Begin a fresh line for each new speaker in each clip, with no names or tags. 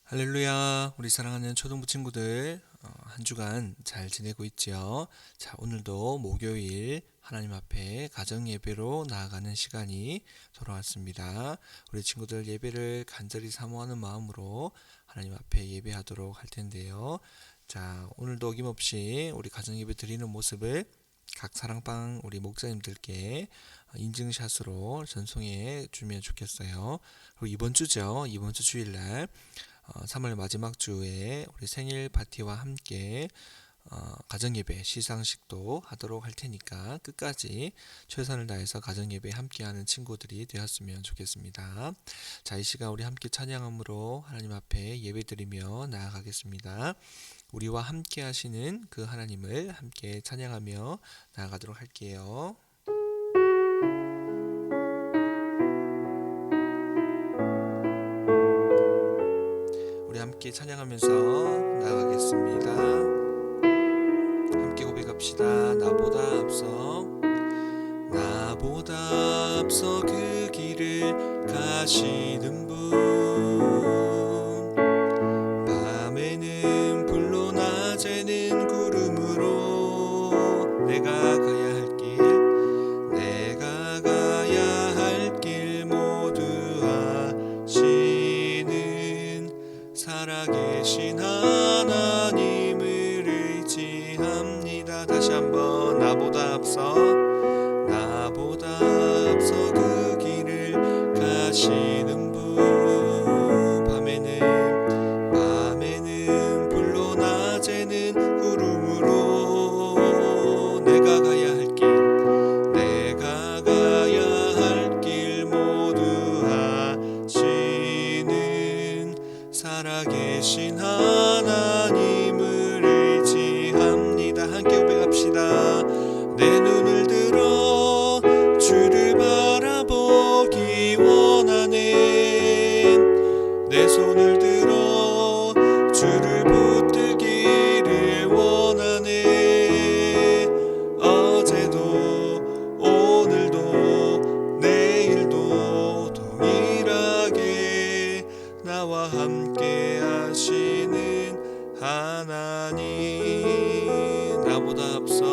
할렐루야, 우리 사랑하는 초등부 친구들, 한 주간 잘 지내고 있지요? 자, 오늘도 목요일 하나님 앞에 가정 예배로 나아가는 시간이 돌아왔습니다. 우리 친구들 예배를 간절히 사모하는 마음으로 하나님 앞에 예배하도록 할 텐데요. 자, 오늘도 어김없이 우리 가정 예배 드리는 모습을 각 사랑방 우리 목사님들께 인증샷으로 전송해 주면 좋겠어요. 그리고 이번 주죠. 이번 주 주일날 3월 마지막 주에 우리 생일 파티와 함께 가정예배 시상식도 하도록 할 테니까 끝까지 최선을 다해서 가정예배에 함께하는 친구들이 되었으면 좋겠습니다. 자, 이 시간 우리 함께 찬양함으로 하나님 앞에 예배드리며 나아가겠습니다. 우리와 함께 하시는 그 하나님을 함께 찬양하며 나아가도록 할게요. 우리 함께 찬양하면서 나아가겠습니다. 함께 고백합시다. 나보다 앞서 그 길을 가시는 분, 밤에는 불로 낮에는 구름으로 내가 가야 할 길 모두 아시는 살아계신 하나님을 의지합니다. 다시 한번 나보다 앞서 그 길을 가시는 분, 밤에는 불로 낮에는 구름으로 내가 가야 할 길 모두 아시는 살아계신 하나님을 의지합니다. 함께 고백합시다. 내 눈을 들어 주를 바라보기 원하네. 내 손을 들어 주를 붙들기를 원하네. 어제도 오늘도 내일도 동일하게 나와 함께 하시는 하나님. 나보다 앞서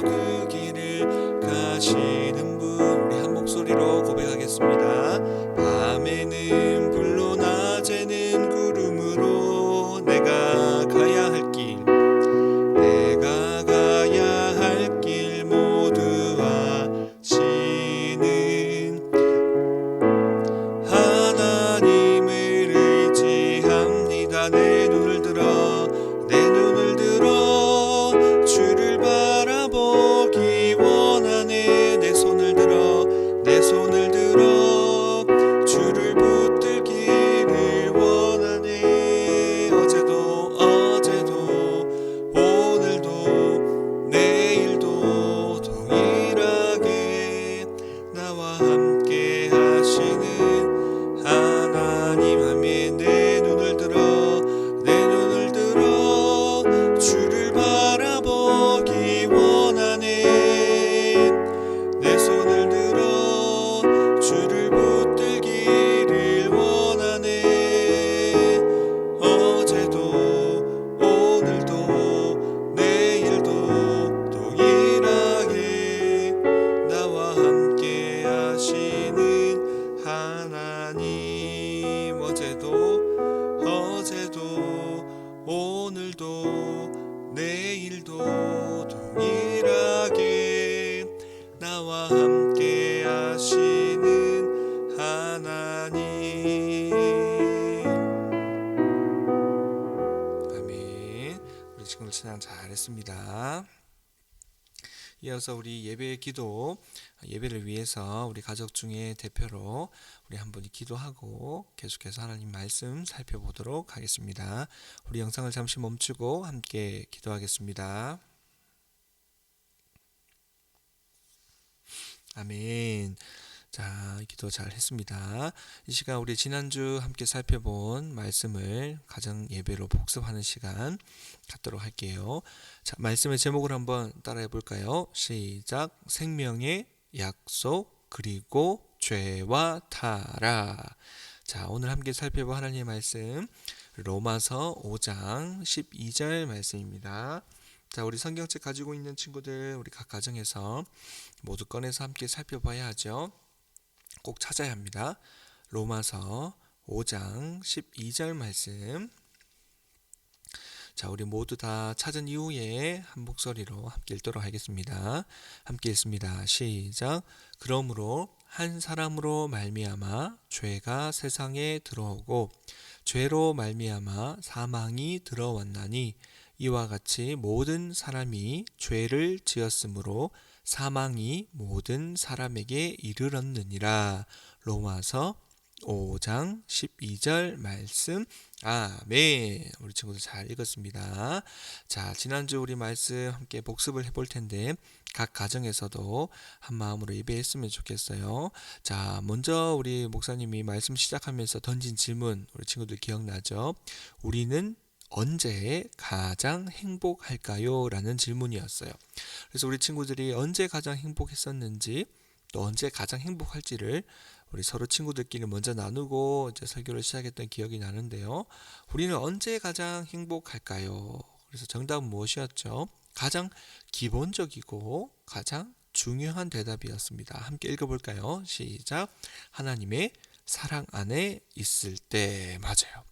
그 길을 가시는 분, 우리 한 목소리로 고백하겠습니다. 밤에는 불로 낮에는 구름으로 내가 가야 할 길 모두 아시는 하나님을 의지합니다. 내 눈을 들어 주를 바라보기 원하네. 내 손을 들어 주를 붙들기를 원하네. 어제도 오늘도 내일도 동일하게 나와 함께 하시는 하나님. 아멘. 내 눈을 들어 주를 바라보기 원하네. 내 손을 들어 주를 붙들기를 원하네. 어제도 오늘도 내일도 동일하게 나와 함께 하시는 하나님. 어제도 오늘도 내일도 동일하게 나와 함께 하시는 하나님. 아멘. 우리 친구들 찬양 잘했습니다. 이어서 우리 예배를 위해서 우리 가족 중에 대표로 우리 한 분이 기도하고 계속해서 하나님 말씀 살펴보도록 하겠습니다. 우리 영상을 잠시 멈추고 함께 기도하겠습니다. 아멘. 자, 기도 잘 했습니다. 이 시간 우리 지난주 함께 살펴본 말씀을 가정 예배로 복습하는 시간 갖도록 할게요. 자, 말씀의 제목을 한번 따라해 볼까요? 시작. 생명의 약속 그리고 죄와 타락. 자, 오늘 함께 살펴볼 하나님의 말씀 로마서 5장 12절 말씀입니다. 자, 우리 성경책 가지고 있는 친구들 우리 각 가정에서 모두 꺼내서 함께 살펴봐야 하죠. 꼭 찾아야 합니다. 로마서 5장 12절 말씀. 자, 우리 모두 다 찾은 이후에 한 목소리로 함께 읽도록 하겠습니다. 함께 읽습니다. 시작. 그러므로 한 사람으로 말미암아 죄가 세상에 들어오고 죄로 말미암아 사망이 들어왔나니 이와 같이 모든 사람이 죄를 지었으므로 사망이 모든 사람에게 이르렀느니라. 로마서 5장 12절 말씀. 아멘. 우리 친구들 잘 읽었습니다. 자, 지난주 우리 말씀 함께 복습을 해볼 텐데 각 가정에서도 한 마음으로 예배했으면 좋겠어요. 자, 먼저 우리 목사님이 말씀 시작하면서 던진 질문 우리 친구들 기억나죠? 우리는 언제 가장 행복할까요? 라는 질문이었어요. 그래서 우리 친구들이 언제 가장 행복했었는지 또 언제 가장 행복할지를 우리 서로 친구들끼리 먼저 나누고 이제 설교를 시작했던 기억이 나는데요. 우리는 언제 가장 행복할까요? 그래서 정답은 무엇이었죠? 가장 기본적이고 가장 중요한 대답이었습니다. 함께 읽어볼까요? 시작. 하나님의 사랑 안에 있을 때. 맞아요.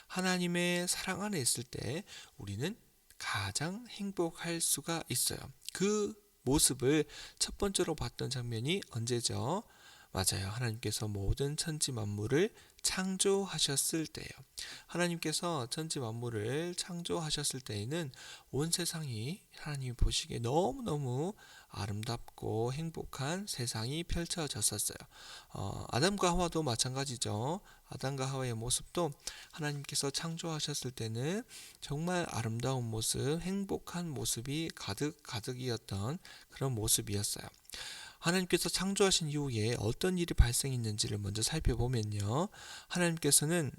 하나님의 사랑 안에 있을 때 우리는 가장 행복할 수가 있어요. 그 모습을 첫 번째로 봤던 장면이 언제죠? 맞아요. 하나님께서 모든 천지 만물을 창조하셨을 때예요. 하나님께서 천지 만물을 창조하셨을 때에는 온 세상이 하나님이 보시기에 너무너무 아름답고 행복한 세상이 펼쳐졌었어요. 아담과 하와도 마찬가지죠. 아담과 하와의 모습도 하나님께서 창조하셨을 때는 정말 아름다운 모습, 행복한 모습이 가득이었던 그런 모습이었어요. 하나님께서 창조하신 이후에 어떤 일이 발생했는지를 먼저 살펴보면요. 하나님께서는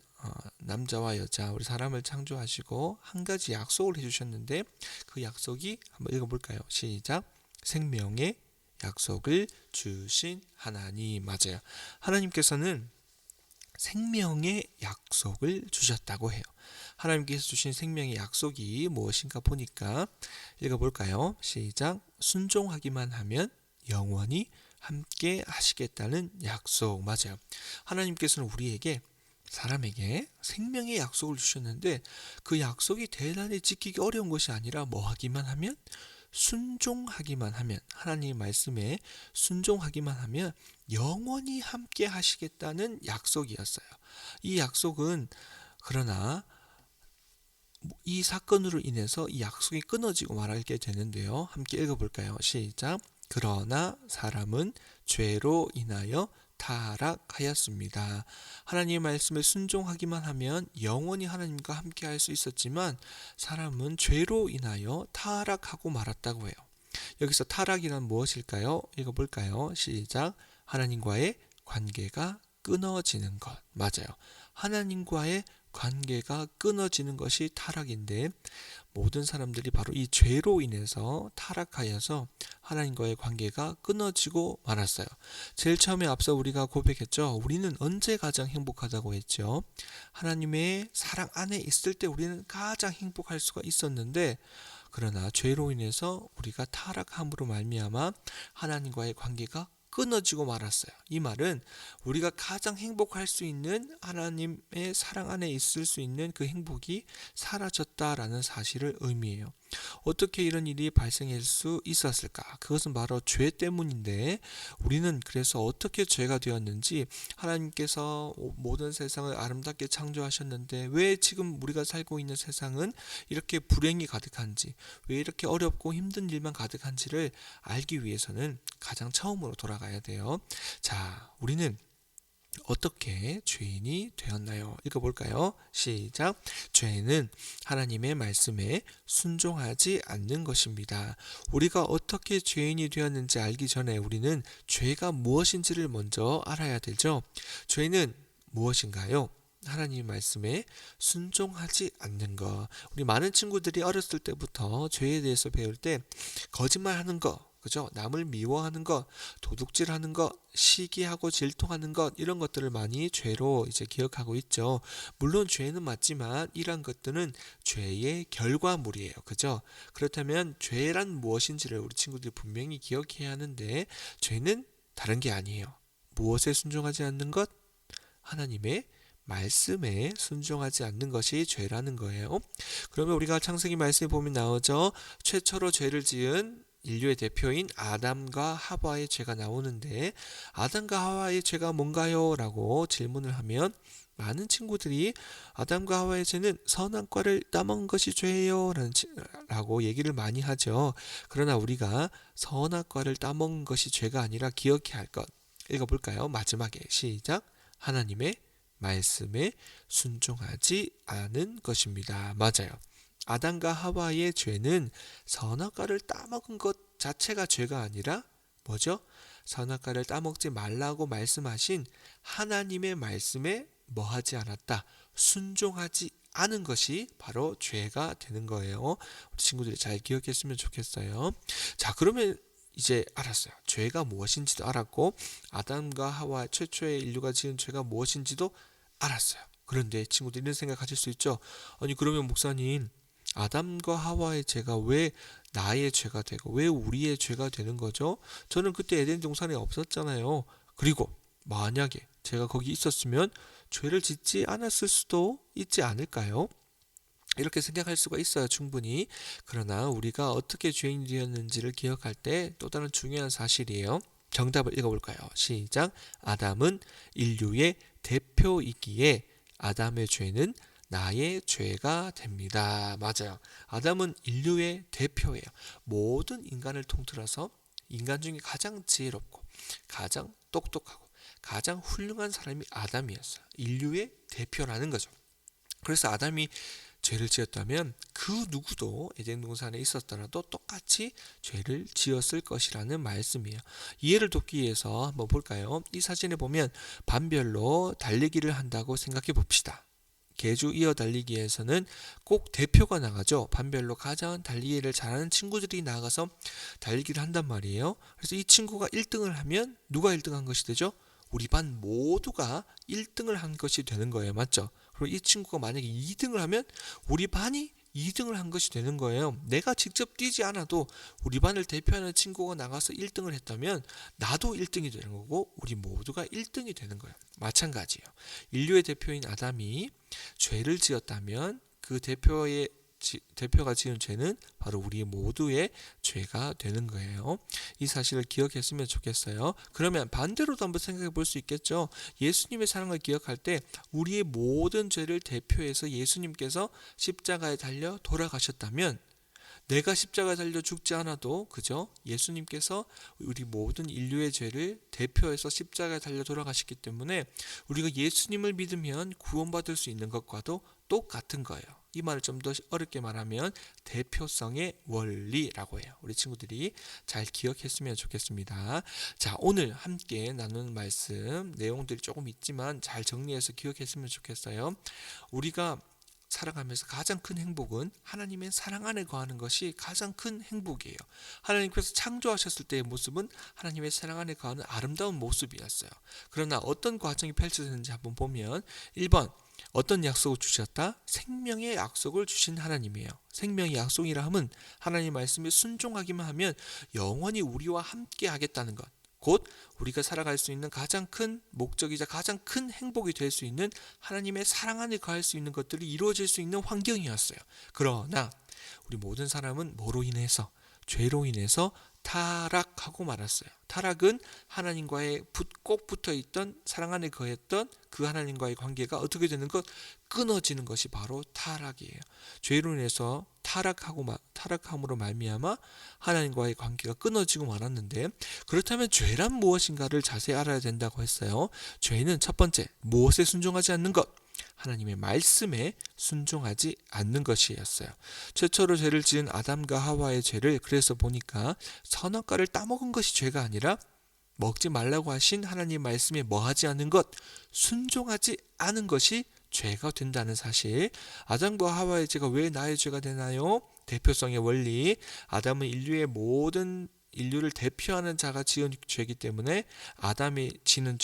남자와 여자, 우리 사람을 창조하시고 한 가지 약속을 해주셨는데 그 약속이 한번 읽어볼까요? 시작. 생명의 약속을 주신 하나님. 맞아요. 하나님께서는 생명의 약속을 주셨다고 해요. 하나님께서 주신 생명의 약속이 무엇인가 보니까 읽어볼까요? 시작. 순종하기만 하면 영원히 함께 하시겠다는 약속. 맞아요. 하나님께서는 우리에게 사람에게 생명의 약속을 주셨는데 그 약속이 대단히 지키기 어려운 것이 아니라 뭐 하기만 하면 순종하기만 하면 하나님의 말씀에 순종하기만 하면 영원히 함께 하시겠다는 약속이었어요. 이 약속은 그러나 이 사건으로 인해서 이 약속이 끊어지고 말게 되는데요. 함께 읽어볼까요? 시작. 그러나 사람은 죄로 인하여 타락하였습니다. 하나님의 말씀에 순종하기만 하면 영원히 하나님과 함께 할 수 있었지만 사람은 죄로 인하여 타락하고 말았다고 해요. 여기서 타락이란 무엇일까요? 읽어볼까요? 시작. 하나님과의 관계가 끊어지는 것. 맞아요. 하나님과의 관계가 끊어지는 것이 타락인데 모든 사람들이 바로 이 죄로 인해서 타락하여서 하나님과의 관계가 끊어지고 말았어요. 제일 처음에 앞서 우리가 고백했죠. 우리는 언제 가장 행복하다고 했죠. 하나님의 사랑 안에 있을 때 우리는 가장 행복할 수가 있었는데 그러나 죄로 인해서 우리가 타락함으로 말미암아 하나님과의 관계가 끊어지고 말았어요. 이 말은 우리가 가장 행복할 수 있는 하나님의 사랑 안에 있을 수 있는 그 행복이 사라졌다라는 사실을 의미해요. 어떻게 이런 일이 발생할 수 있었을까? 그것은 바로 죄 때문인데 우리는 그래서 어떻게 죄가 되었는지 하나님께서 모든 세상을 아름답게 창조하셨는데 왜 지금 우리가 살고 있는 세상은 이렇게 불행이 가득한지 왜 이렇게 어렵고 힘든 일만 가득한지를 알기 위해서는 가장 처음으로 돌아가야 돼요. 자, 우리는 어떻게 죄인이 되었나요? 읽어볼까요? 시작. 죄는 하나님의 말씀에 순종하지 않는 것입니다. 우리가 어떻게 죄인이 되었는지 알기 전에 우리는 죄가 무엇인지를 먼저 알아야 되죠. 죄는 무엇인가요? 하나님 말씀에 순종하지 않는 것. 우리 많은 친구들이 어렸을 때부터 죄에 대해서 배울 때 거짓말하는 거 그죠? 남을 미워하는 것, 도둑질하는 것, 시기하고 질투하는 것 이런 것들을 많이 죄로 이제 기억하고 있죠. 물론 죄는 맞지만 이러한 것들은 죄의 결과물이에요. 그죠? 그렇다면 죄란 무엇인지를 우리 친구들이 분명히 기억해야 하는데 죄는 다른 게 아니에요. 무엇에 순종하지 않는 것? 하나님의 말씀에 순종하지 않는 것이 죄라는 거예요. 그러면 우리가 창세기 말씀에 보면 나오죠. 최초로 죄를 지은 인류의 대표인 아담과 하와의 죄가 나오는데 아담과 하와의 죄가 뭔가요? 라고 질문을 하면 많은 친구들이 아담과 하와의 죄는 선한 과를 따먹은 것이 죄예요 라고 얘기를 많이 하죠. 그러나 우리가 선한 과를 따먹은 것이 죄가 아니라 기억해야 할 것 읽어볼까요? 마지막에 시작. 하나님의 말씀에 순종하지 않은 것입니다. 맞아요. 아담과 하와의 죄는 선악과를 따먹은 것 자체가 죄가 아니라 뭐죠? 선악과를 따먹지 말라고 말씀하신 하나님의 말씀에 뭐하지 않았다? 순종하지 않은 것이 바로 죄가 되는 거예요. 우리 친구들이 잘 기억했으면 좋겠어요. 자, 그러면 이제 알았어요. 죄가 무엇인지도 알았고 아담과 하와 최초의 인류가 지은 죄가 무엇인지도 알았어요. 그런데 친구들 이런 생각 하실 수 있죠. 아니 그러면 목사님 아담과 하와의 죄가 왜 나의 죄가 되고 왜 우리의 죄가 되는 거죠? 저는 그때 에덴 동산에 없었잖아요. 그리고 만약에 제가 거기 있었으면 죄를 짓지 않았을 수도 있지 않을까요? 이렇게 생각할 수가 있어요, 충분히. 그러나 우리가 어떻게 죄인이 되었는지를 기억할 때 또 다른 중요한 사실이에요. 정답을 읽어볼까요? 시작. 아담은 인류의 대표이기에 아담의 죄는 나의 죄가 됩니다. 맞아요. 아담은 인류의 대표예요. 모든 인간을 통틀어서 인간 중에 가장 지혜롭고 가장 똑똑하고 가장 훌륭한 사람이 아담이었어요. 인류의 대표라는 거죠. 그래서 아담이 죄를 지었다면 그 누구도 에덴 동산에 있었더라도 똑같이 죄를 지었을 것이라는 말씀이에요. 이해를 돕기 위해서 한번 볼까요? 이 사진에 보면 반별로 달리기를 한다고 생각해 봅시다. 계주 이어 달리기에서는 꼭 대표가 나가죠. 반별로 가장 달리기를 잘하는 친구들이 나가서 달리기를 한단 말이에요. 그래서 이 친구가 1등을 하면 누가 1등한 것이 되죠? 우리 반 모두가 1등을 한 것이 되는 거예요. 맞죠? 그리고 이 친구가 만약에 2등을 하면 우리 반이 2등을 한 것이 되는 거예요. 내가 직접 뛰지 않아도 우리 반을 대표하는 친구가 나가서 1등을 했다면 나도 1등이 되는 거고 우리 모두가 1등이 되는 거예요. 마찬가지예요. 인류의 대표인 아담이 죄를 지었다면 그 대표가 지은 죄는 바로 우리 모두의 죄가 되는 거예요. 이 사실을 기억했으면 좋겠어요. 그러면 반대로도 한번 생각해 볼 수 있겠죠. 예수님의 사랑을 기억할 때 우리의 모든 죄를 대표해서 예수님께서 십자가에 달려 돌아가셨다면 내가 십자가에 달려 죽지 않아도 그죠? 예수님께서 우리 모든 인류의 죄를 대표해서 십자가에 달려 돌아가셨기 때문에 우리가 예수님을 믿으면 구원받을 수 있는 것과도 똑같은 거예요. 이 말을 좀 더 어렵게 말하면 대표성의 원리라고 해요. 우리 친구들이 잘 기억했으면 좋겠습니다. 자, 오늘 함께 나눈 말씀 내용들이 조금 있지만 잘 정리해서 기억했으면 좋겠어요. 우리가 살아가면서 가장 큰 행복은 하나님의 사랑 안에 거하는 것이 가장 큰 행복이에요. 하나님께서 창조하셨을 때의 모습은 하나님의 사랑 안에 거하는 아름다운 모습이었어요. 그러나 어떤 과정이 펼쳐졌는지 한번 보면 1번 어떤 약속을 주셨다? 생명의 약속을 주신 하나님이에요. 생명의 약속이라 함은 하나님 말씀에 순종하기만 하면 영원히 우리와 함께 하겠다는 것. 곧 우리가 살아갈 수 있는 가장 큰 목적이자 가장 큰 행복이 될 수 있는 하나님의 사랑 안에 거할 수 있는 것들이 이루어질 수 있는 환경이었어요. 그러나 우리 모든 사람은 뭐로 인해서 죄로 인해서 타락하고 말았어요. 타락은 하나님과의 꼭 붙어있던 사랑 안에 거했던 그 하나님과의 관계가 어떻게 되는 것? 끊어지는 것이 바로 타락이에요. 죄로 인해서 타락함으로 말미암아 하나님과의 관계가 끊어지고 말았는데 그렇다면 죄란 무엇인가를 자세히 알아야 된다고 했어요. 죄는 첫 번째 무엇에 순종하지 않는 것? 하나님의 말씀에 순종하지 않는 것이었어요. 최초로 죄를 지은 아담과 하와의 죄를 그래서 보니까 선악과를 따먹은 것이 죄가 아니라 먹지 말라고 하신 하나님 말씀에 뭐하지 않는 것, 순종하지 않은 것이 죄가 된다는 사실. 아담과 하와의 죄가 왜 나의 죄가 되나요? 대표성의 원리. 아담은 인류의 모든 인류를 대표하는 자가 지은 죄이기 때문에 아담이 지은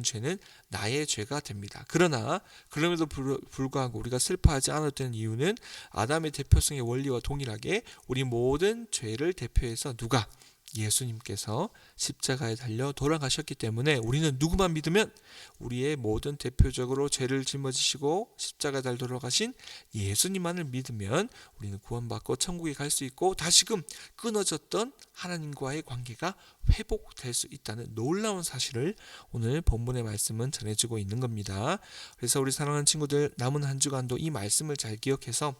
죄는 나의 죄가 됩니다. 그러나 그럼에도 불구하고 우리가 슬퍼하지 않아도 되는 이유는 아담의 대표성의 원리와 동일하게 우리 모든 죄를 대표해서 누가? 예수님께서 십자가에 달려 돌아가셨기 때문에 우리는 누구만 믿으면 우리의 모든 대표적으로 죄를 짊어지시고 십자가에 달려 돌아가신 예수님만을 믿으면 우리는 구원받고 천국에 갈 수 있고 다시금 끊어졌던 하나님과의 관계가 회복될 수 있다는 놀라운 사실을 오늘 본문의 말씀은 전해주고 있는 겁니다. 그래서 우리 사랑하는 친구들, 남은 한 주간도 이 말씀을 잘 기억해서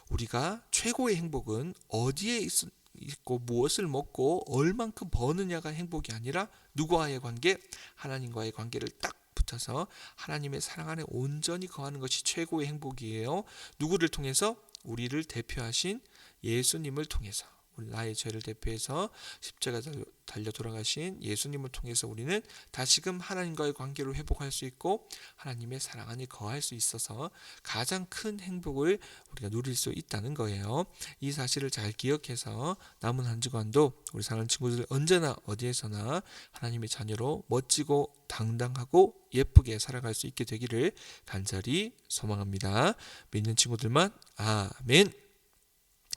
우리가 최고의 행복은 어디에 있고 무엇을 먹고 얼만큼 버느냐가 행복이 아니라 누구와의 관계? 하나님과의 관계를 딱 붙어서 하나님의 사랑 안에 온전히 거하는 것이 최고의 행복이에요. 누구를 통해서? 우리를 대표하신 예수님을 통해서, 우리 나의 죄를 대표해서 십자가 달려 돌아가신 예수님을 통해서 우리는 다시금 하나님과의 관계를 회복할 수 있고 하나님의 사랑 안에 거할 수 있어서 가장 큰 행복을 우리가 누릴 수 있다는 거예요. 이 사실을 잘 기억해서 남은 한 주간도 우리 사랑하는 친구들 언제나 어디에서나 하나님의 자녀로 멋지고 당당하고 예쁘게 살아갈 수 있게 되기를 간절히 소망합니다. 믿는 친구들만 아멘.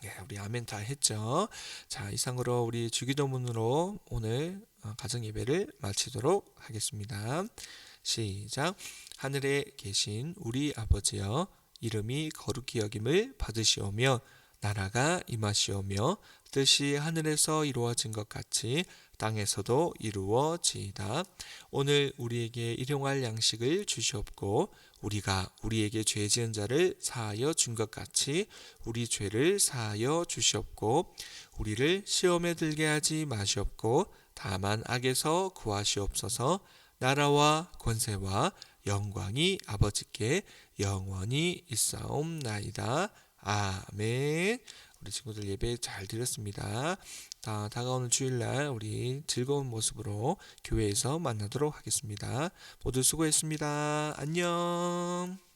예, 우리 아멘 다 했죠. 자, 이상으로 우리 주기도문으로 오늘 가정 예배를 마치도록 하겠습니다. 시작. 하늘에 계신 우리 아버지여, 이름이 거룩히 여김을 받으시오며 나라가 임하시오며 뜻이 하늘에서 이루어진 것 같이 땅에서도 이루어지이다. 오늘 우리에게 일용할 양식을 주시옵고 우리가 우리에게 죄 지은 자를 사하여 준 것 같이 우리 죄를 사하여 주시옵고 우리를 시험에 들게 하지 마시옵고 다만 악에서 구하시옵소서. 나라와 권세와 영광이 아버지께 영원히 있사옵나이다. 아멘. 우리 친구들 예배 잘 드렸습니다. 다가오는 주일날 우리 즐거운 모습으로 교회에서 만나도록 하겠습니다. 모두 수고했습니다. 안녕.